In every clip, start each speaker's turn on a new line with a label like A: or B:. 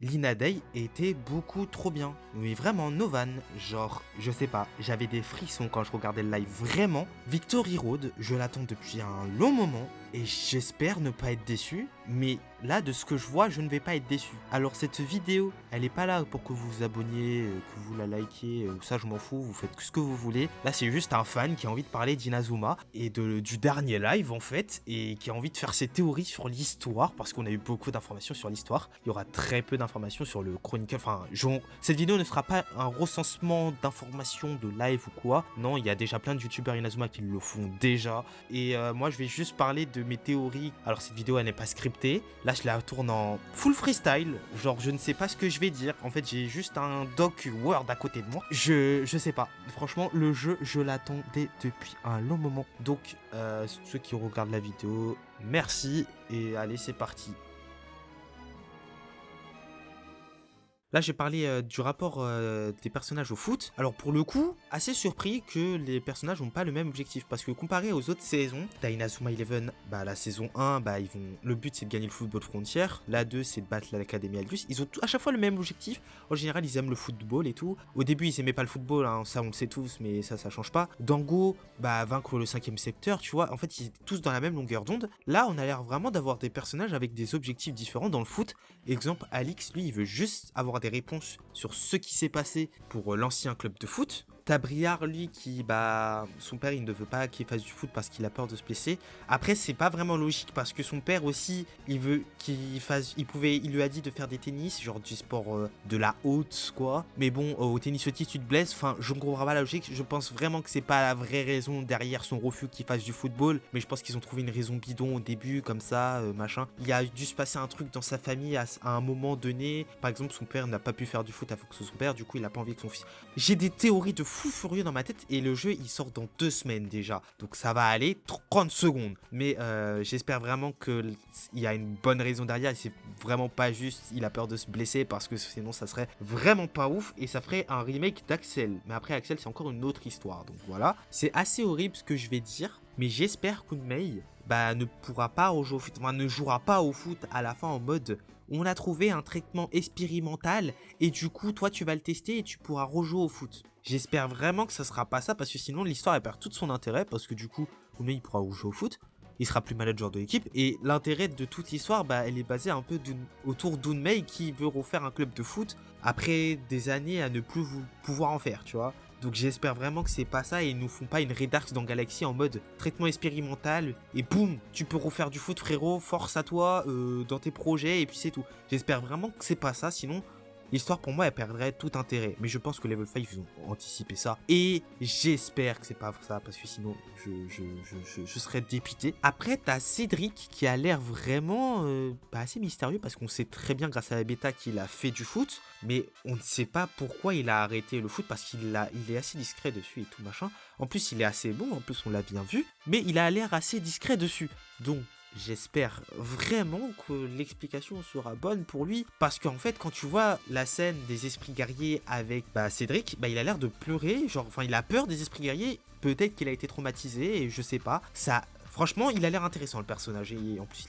A: Lina Day était beaucoup trop bien. Mais vraiment, Novan, genre, je sais pas, j'avais des frissons quand je regardais le live. Vraiment, Victory Road, je l'attends depuis un long moment et j'espère ne pas être déçu. Mais là, de ce que je vois, je ne vais pas être déçu. Alors cette vidéo, elle est pas là pour que vous vous abonniez, que vous la likez, ça je m'en fous, vous faites ce que vous voulez. Là, c'est juste un fan qui a envie de parler d'Inazuma et du dernier live en fait, et qui a envie de faire ses théories sur l'histoire, parce qu'on a eu beaucoup d'informations sur l'histoire. Il y aura très peu d'informations sur le Chronicle. Enfin, cette vidéo ne sera pas un recensement d'informations de live ou quoi. Non, il y a déjà plein de youtubeurs Inazuma qui le font déjà. Et moi, je vais juste parler de mes théories. Alors, cette vidéo, elle n'est pas scriptée. Là, je la tourne en full freestyle. Genre, je ne sais pas ce que je vais dire. En fait, j'ai juste un doc Word à côté de moi. Je sais pas. Franchement, le jeu, je l'attendais depuis un long moment. Donc, ceux qui regardent la vidéo, merci. Et allez, c'est parti. Là, j'ai parlé du rapport des personnages au foot. Alors, pour le coup, assez surpris que les personnages n'ont pas le même objectif. Parce que comparé aux autres saisons, t'as Inazuma Eleven, la saison 1, le but c'est de gagner le football frontière. La 2, c'est de battre l'Académie Aldus. Ils ont à chaque fois le même objectif. En général, ils aiment le football et tout. Au début, ils aimaient pas le football, hein, ça on le sait tous, mais ça change pas. Dango, vaincre le 5ème secteur, tu vois. En fait, ils étaient tous dans la même longueur d'onde. Là, on a l'air vraiment d'avoir des personnages avec des objectifs différents dans le foot. Exemple, Alix, lui, il veut juste avoir des réponses sur ce qui s'est passé pour l'ancien club de foot. T'as Briard, lui, qui, son père, il ne veut pas qu'il fasse du foot parce qu'il a peur de se blesser. Après, c'est pas vraiment logique parce que son père aussi, il veut qu'il fasse, il lui a dit de faire des tennis, genre du sport de la haute, quoi. Mais bon, au tennis petit, tu te blesses. Enfin, je ne comprends pas la logique. Je pense vraiment que c'est pas la vraie raison derrière son refus qu'il fasse du football. Mais je pense qu'ils ont trouvé une raison bidon au début, comme ça, machin. Il a dû se passer un truc dans sa famille à un moment donné. Par exemple, son père n'a pas pu faire du foot à cause de son père. Du coup, il a pas envie que son fils. J'ai des théories de fou furieux dans ma tête et le jeu il sort dans 2 semaines déjà, donc ça va aller 30 secondes, mais j'espère vraiment qu'il y a une bonne raison derrière et c'est vraiment pas juste il a peur de se blesser, parce que sinon ça serait vraiment pas ouf et ça ferait un remake d'Axel. Mais après Axel c'est encore une autre histoire, donc voilà, c'est assez horrible ce que je vais dire, mais j'espère Kunmei ne pourra pas rejouer au foot, ne jouera pas au foot à la fin en mode on a trouvé un traitement expérimental et du coup toi tu vas le tester et tu pourras rejouer au foot. J'espère vraiment que ça sera pas ça, parce que sinon l'histoire elle perd tout son intérêt, parce que du coup Kunmei il pourra jouer au foot, il sera plus manager de l'équipe et l'intérêt de toute l'histoire elle est basée un peu autour d'Unmei qui veut refaire un club de foot après des années à ne plus pouvoir en faire, tu vois. Donc j'espère vraiment que c'est pas ça et ils nous font pas une Redarks dans Galaxy en mode traitement expérimental et boum, tu peux refaire du foot frérot, force à toi dans tes projets et puis c'est tout. J'espère vraiment que c'est pas ça, sinon l'histoire pour moi elle perdrait tout intérêt. Mais je pense que Level 5 ils ont anticipé ça et j'espère que c'est pas ça, parce que sinon je serais dépité. Après t'as Cédric qui a l'air vraiment assez mystérieux, parce qu'on sait très bien grâce à la bêta qu'il a fait du foot, mais on ne sait pas pourquoi il a arrêté le foot, parce qu'il est assez discret dessus et tout machin. En plus il est assez bon, en plus on l'a bien vu, mais il a l'air assez discret dessus. Donc j'espère vraiment que l'explication sera bonne pour lui, parce qu'en fait quand tu vois la scène des esprits guerriers avec Cédric, il a l'air de pleurer, genre enfin il a peur des esprits guerriers, peut-être qu'il a été traumatisé et je sais pas, ça franchement il a l'air intéressant le personnage, et en plus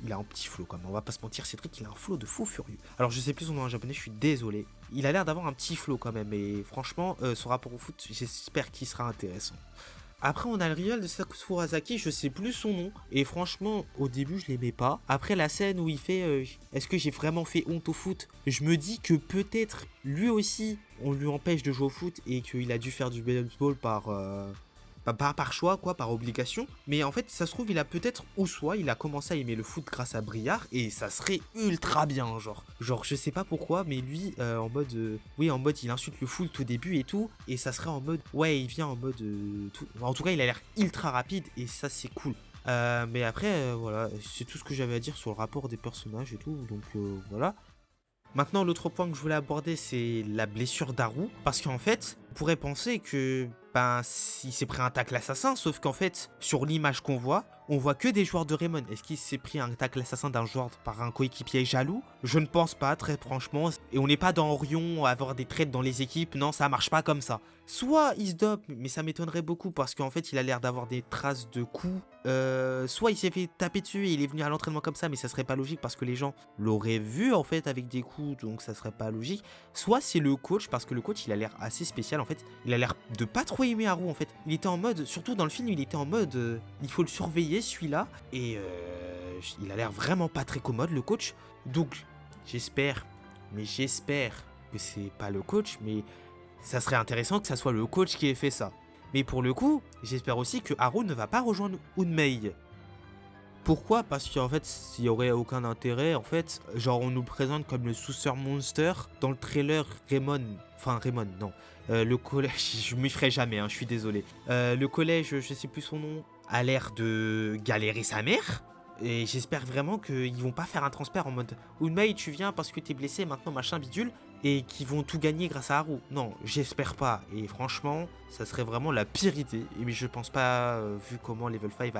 A: il a un petit flow quand même, on va pas se mentir, Cédric il a un flow de fou furieux. Alors je sais plus son nom en japonais, je suis désolé, il a l'air d'avoir un petit flow quand même, et franchement son rapport au foot j'espère qu'il sera intéressant. Après, on a le rival de Sakurasaki, je sais plus son nom. Et franchement, au début, je l'aimais pas. Après, la scène où il fait est-ce que j'ai vraiment fait honte au foot? Je me dis que peut-être lui aussi, on lui empêche de jouer au foot et qu'il a dû faire du baseball par choix, quoi, par obligation. Mais en fait, ça se trouve, il a peut-être, ou soit il a commencé à aimer le foot grâce à Briard et ça serait ultra bien, genre. Genre, je sais pas pourquoi, mais lui, en mode, il insulte le foot au début et tout, et ça serait en mode, ouais, il vient en mode, tout. En tout cas, il a l'air ultra rapide et ça, c'est cool. Mais après, voilà, c'est tout ce que j'avais à dire sur le rapport des personnages et tout, donc voilà. Maintenant, l'autre point que je voulais aborder, c'est la blessure d'Haru. Parce qu'en fait, pourrait penser que il s'est pris un tacle assassin, sauf qu'en fait, sur l'image qu'on voit, on voit que des joueurs de Raymond. Est-ce qu'il s'est pris un tacle assassin d'un joueur par un coéquipier jaloux? Je ne pense pas, très franchement. Et on n'est pas dans Orion à avoir des trades dans les équipes. Non, ça marche pas comme ça. Soit il se dope, mais ça m'étonnerait beaucoup parce qu'en fait, il a l'air d'avoir des traces de coups. Soit il s'est fait taper dessus et il est venu à l'entraînement comme ça, mais ça serait pas logique parce que les gens l'auraient vu en fait avec des coups, donc ça serait pas logique. Soit c'est le coach, parce que le coach il a l'air assez spécial en fait. Il a l'air de pas trop aimer Haru en fait. Il était en mode, surtout dans le film, il était en mode il faut le surveiller celui-là. Et il a l'air vraiment pas très commode le coach. Donc j'espère que c'est pas le coach, mais ça serait intéressant que ça soit le coach qui ait fait ça. Mais pour le coup, j'espère aussi que Haru ne va pas rejoindre Unmei. Pourquoi? Parce qu'en fait, s'il n'y aurait aucun intérêt, en fait, genre on nous présente comme le Saucer Monster dans le trailer Raymond. Enfin, Raymond, non. Le collège, je m'y ferai jamais, hein, je suis désolé. Le collège, je sais plus son nom, a l'air de galérer sa mère. Et j'espère vraiment qu'ils vont pas faire un transfert en mode Unmei, tu viens parce que t'es blessé, maintenant machin bidule. Et qu'ils vont tout gagner grâce à Haru. Non, j'espère pas. Et franchement, ça serait vraiment la pire idée. Mais je pense pas, vu comment Level 5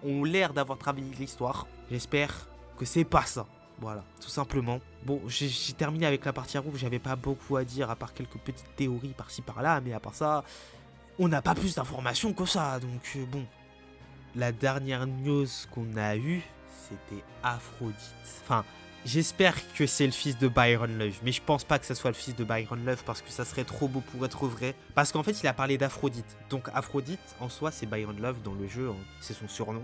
A: ont l'air d'avoir travaillé l'histoire. J'espère que c'est pas ça. Voilà, tout simplement. Bon, j'ai terminé avec la partie Haru. J'avais pas beaucoup à dire, à part quelques petites théories par-ci par-là. Mais à part ça, on n'a pas plus d'informations que ça. Donc bon. La dernière news qu'on a eue, c'était Aphrodite. Enfin... J'espère que c'est le fils de Byron Love, mais je pense pas que ça soit le fils de Byron Love parce que ça serait trop beau pour être vrai. Parce qu'en fait, il a parlé d'Aphrodite. Donc Aphrodite, en soi, c'est Byron Love dans le jeu, hein, c'est son surnom.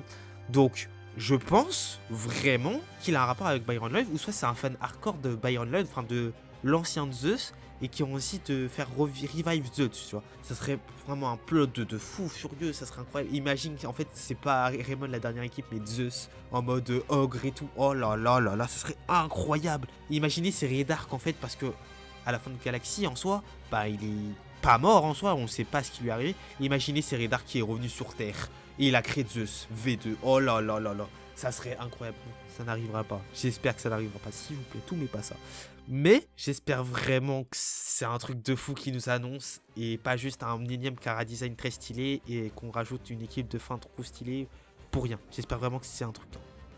A: Donc, je pense vraiment qu'il a un rapport avec Byron Love, ou soit c'est un fan hardcore de Byron Love, enfin de l'ancien Zeus, et qui ont aussi de faire revive Zeus, tu vois. Ça serait vraiment un plot de fou furieux, ça serait incroyable. Imagine qu'en fait, c'est pas Raymond la dernière équipe, mais Zeus en mode ogre et tout. Oh là là là là, ça serait incroyable. Imaginez c'est Redark en fait, parce que à la fin de Galaxy en soi, il est pas mort en soi, on sait pas ce qui lui est arrivé. Imaginez c'est Redark qui est revenu sur Terre et il a créé Zeus V2. Oh là là là là, ça serait incroyable. Ça n'arrivera pas. J'espère que ça n'arrivera pas, s'il vous plaît, tout mais pas ça. Mais j'espère vraiment que c'est un truc de fou qui nous annonce et pas juste un énième chara-design très stylé et qu'on rajoute une équipe de fin trop stylée pour rien. J'espère vraiment que c'est un truc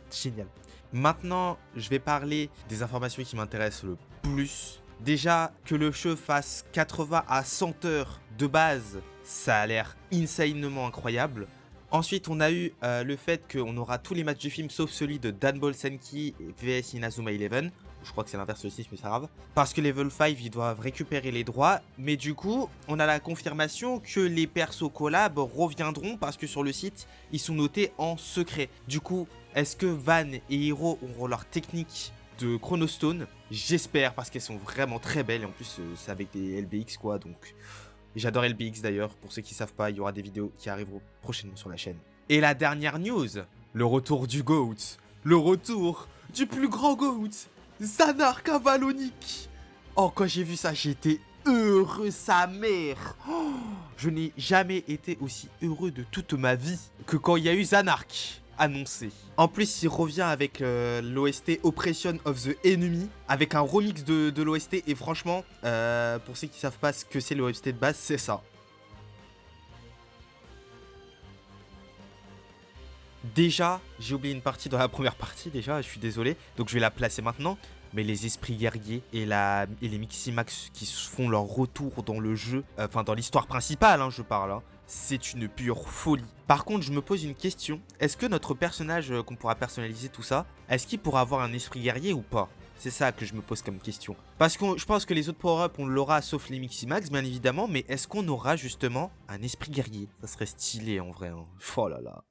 A: génial. Maintenant, je vais parler des informations qui m'intéressent le plus. Déjà, que le jeu fasse 80 à 100 heures de base, ça a l'air insanement incroyable. Ensuite, on a eu le fait qu'on aura tous les matchs du film sauf celui de Dan Senki et vs Inazuma Eleven. Je crois que c'est l'inverse aussi, mais c'est grave. Parce que Level 5, ils doivent récupérer les droits. Mais du coup, on a la confirmation que les persos collab reviendront parce que sur le site, ils sont notés en secret. Du coup, est-ce que Van et Hiro auront leur technique de Chronostone? J'espère parce qu'elles sont vraiment très belles. Et en plus, c'est avec des LBX quoi, donc... J'adore LBX d'ailleurs, pour ceux qui savent pas, il y aura des vidéos qui arriveront prochainement sur la chaîne. Et la dernière news, le retour du GOAT, le retour du plus grand GOAT, Zanark Avalonic. Oh, quand j'ai vu ça, j'étais heureux, sa mère. Oh, je n'ai jamais été aussi heureux de toute ma vie que quand il y a eu Zanark annoncé. En plus, il revient avec l'OST Oppression of the Enemy, avec un remix de l'OST. Et franchement, pour ceux qui savent pas ce que c'est l'OST de base, c'est ça. Déjà, j'ai oublié une partie dans la première partie, déjà, je suis désolé. Donc je vais la placer maintenant. Mais les esprits guerriers et les Miximax qui font leur retour dans le jeu, enfin dans l'histoire principale, hein, je parle, hein, c'est une pure folie. Par contre, je me pose une question. Est-ce que notre personnage, qu'on pourra personnaliser tout ça, est-ce qu'il pourra avoir un esprit guerrier ou pas? C'est ça que je me pose comme question. Parce que je pense que les autres power-up, on l'aura sauf les Miximax, bien évidemment. Mais est-ce qu'on aura justement un esprit guerrier? Ça serait stylé en vrai, hein. Oh là là.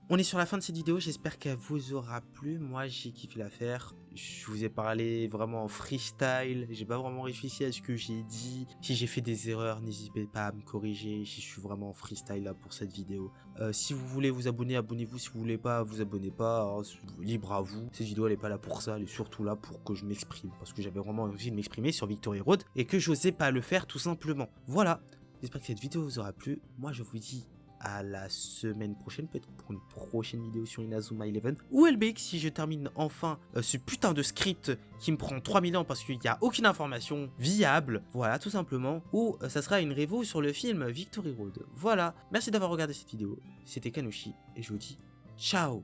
A: On est sur la fin de cette vidéo, j'espère qu'elle vous aura plu. Moi, j'ai kiffé la faire. Je vous ai parlé vraiment en freestyle. J'ai pas vraiment réfléchi à ce que j'ai dit. Si j'ai fait des erreurs, n'hésitez pas à me corriger. Je suis vraiment en freestyle là pour cette vidéo. Si vous voulez vous abonner, abonnez-vous. Si vous voulez pas, vous abonnez pas. Alors, libre à vous. Cette vidéo, elle est pas là pour ça. Elle est surtout là pour que je m'exprime. Parce que j'avais vraiment envie de m'exprimer sur Victory Road. Et que j'osais pas le faire tout simplement. Voilà. J'espère que cette vidéo vous aura plu. Moi, je vous dis à la semaine prochaine, peut-être pour une prochaine vidéo sur Inazuma Eleven, ou LBX si je termine enfin ce putain de script qui me prend 3000 ans parce qu'il n'y a aucune information viable, voilà, tout simplement, ou ça sera une review sur le film Victory Road. Voilà, merci d'avoir regardé cette vidéo, c'était Kanushi, et je vous dis ciao.